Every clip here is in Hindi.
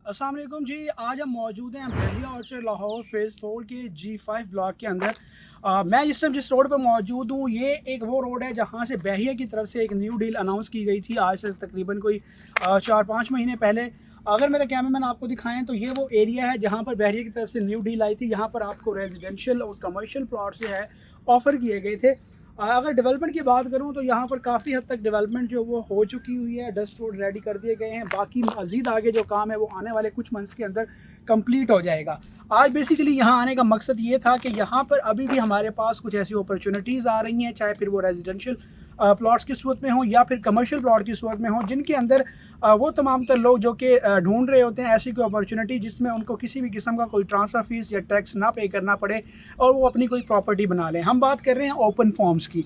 अस्सलाम वालेकुम जी। आज हम मौजूद हैं बहरिया ऑर्चर्ड लाहौर फेज़ 4 के G5 ब्लॉक के अंदर। मैं इस टाइम जिस रोड पर मौजूद हूँ, ये एक वो रोड है जहाँ से बहरिया की तरफ से एक न्यू डील अनाउंस की गई थी आज से तकरीबन कोई 4-5 महीने पहले। अगर मेरे कैमरामैन आपको दिखाएं तो ये वो एरिया है जहाँ पर बहरिया की तरफ से न्यू डील आई थी। यहाँ पर आपको रेजिडेंशियल और कमर्शियल प्लॉट जो है ऑफ़र किए गए थे। अगर डेवलपमेंट की बात करूं तो यहाँ पर काफ़ी हद तक डेवलपमेंट जो वो हो चुकी हुई है। डस्ट रोड रेडी कर दिए गए हैं। बाकी मज़ीद आगे जो काम है वो आने वाले कुछ मंथ्स के अंदर कंप्लीट हो जाएगा। आज बेसिकली यहाँ आने का मकसद ये था कि यहाँ पर अभी भी हमारे पास कुछ ऐसी अपॉर्चुनिटीज़ आ रही हैं, चाहे फिर वो रेजिडेंशियल प्लॉट्स की सूरत में हो या फिर कमर्शियल प्लॉट की सूरत में हो, जिनके अंदर वो तमाम तर लोग जो कि ढूंढ रहे होते हैं ऐसी कोई अपॉर्चुनिटी जिसमें उनको किसी भी किस्म का कोई ट्रांसफ़र फीस या टैक्स ना पे करना पड़े और वो अपनी कोई प्रॉपर्टी बना लें। हम बात कर रहे हैं ओपन फॉर्म्स की।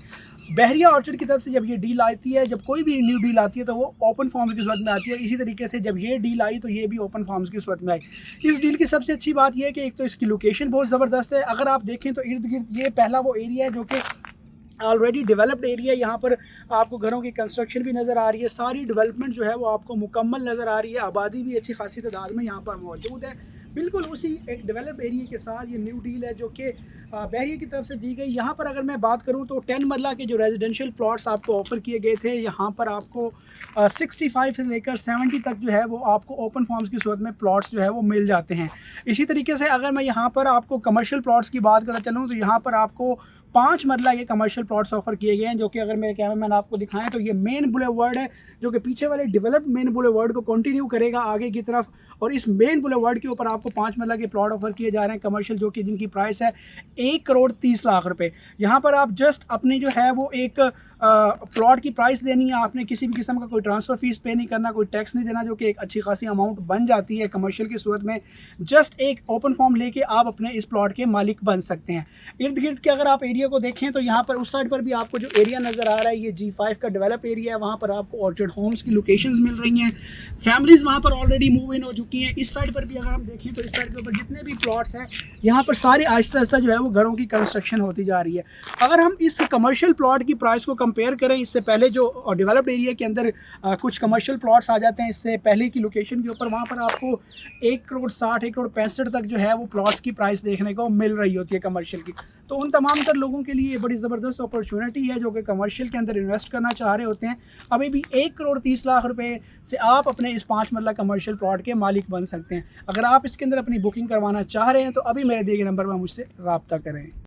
बहरिया ऑर्चर्ड की तरफ से जब ये डील आती है, जब कोई भी न्यू डील आती है तो वो ओपन फॉर्म्स की सूरत में आती है। इसी तरीके से जब ये डील आई तो ये भी ओपन फॉर्म्स की सूरत में आई। इस डील की सबसे अच्छी बात यह है कि एक तो इसकी लोकेशन बहुत ज़बरदस्त है। अगर आप देखें तो इर्द गिर्द ये पहला वो एरिया है जो कि ऑलरेडी डेवलप्ड एरिया है। यहाँ पर आपको घरों की कंस्ट्रक्शन भी नज़र आ रही है। सारी डेवलपमेंट जो है वो आपको मुकम्मल नज़र आ रही है। आबादी भी अच्छी खासी तादाद में यहाँ पर मौजूद है। बिल्कुल उसी एक डेवलप्ड एरिया के साथ ये न्यू डील है जो कि बहरिया की तरफ से दी गई। यहाँ पर अगर मैं बात करूँ तो 10 मरला के जो रेजिडेंशियल प्लॉट्स आपको ऑफ़र किए गए थे, यहाँ पर आपको 65 से लेकर 70 तक जो है वो आपको ओपन फॉर्म्स की सूरत में प्लॉट्स जो है वो मिल जाते हैं। इसी तरीके से अगर मैं यहाँ पर आपको कमर्शियल प्लॉट्स की बात करना चलूँ तो यहाँ पर आपको 5 मरला ये कमर्शियल प्लॉट्स ऑफर किए गए हैं, जो कि अगर मेरे कैमरामैन आपको दिखाएं तो ये मेन बुलेवर्ड है जो कि पीछे वाले डेवलप्ड मेन बुलेवर्ड को कंटिन्यू करेगा आगे की तरफ। और इस मेन बुलेवर्ड के ऊपर आपको 5 मरला के प्लॉट ऑफर किए जा रहे हैं कमर्शियल, जो कि जिनकी प्राइस है 1,30,00,000 रुपये। यहाँ पर आप जस्ट अपनी जो है वो एक प्लॉट की प्राइस देनी है। आपने किसी भी किस्म का कोई ट्रांसफ़र फीस पे नहीं करना, कोई टैक्स नहीं देना, जो कि एक अच्छी खासी अमाउंट बन जाती है कमर्शियल की सूरत में। जस्ट एक ओपन फॉर्म लेके आप अपने इस प्लॉट के मालिक बन सकते हैं। इर्द गिर्द के अगर आप एरिया को देखें तो यहाँ पर उस साइड पर भी आपको जो एरिया नज़र आ रहा है ये G5 का डेवलप एरिया है। वहाँ पर आपको ऑर्चर्ड होम्स की लोकेशंस मिल रही हैं। फैमिलीज़ वहाँ पर ऑलरेडी मूव इन हो चुकी हैं। इस साइड पर भी अगर हम देखें तो इस साइड के ऊपर जितने भी प्लॉट्स हैं यहाँ पर सारे आहिस्ता आहिस्ता जो है वो घरों की कंस्ट्रक्शन होती जा रही है। अगर हम इस कमर्शियल प्लॉट की प्राइस को कंपेयर करें, इससे पहले जो डेवलप्ड एरिया के अंदर कुछ कमर्शियल प्लॉट्स आ जाते हैं इससे पहले की लोकेशन के ऊपर, वहाँ पर आपको 1,60,00,000 1,65,00,000 तक जो है वो प्लॉट्स की प्राइस देखने को मिल रही होती है कमर्शियल की। तो उन तमाम तर लोगों के लिए बड़ी ज़बरदस्त अपॉर्चुनिटी है जो कि कमर्शियल के अंदर इन्वेस्ट करना चाह रहे होते हैं। अभी भी 1,30,00,000 रुपये से आप अपने इस 5 मरला कमर्शियल प्लॉट के मालिक बन सकते हैं। अगर आप इसके अंदर अपनी बुकिंग करवाना चाह रहे हैं तो अभी मेरे दिए गए नंबर पर मुझसे रब्ता करें।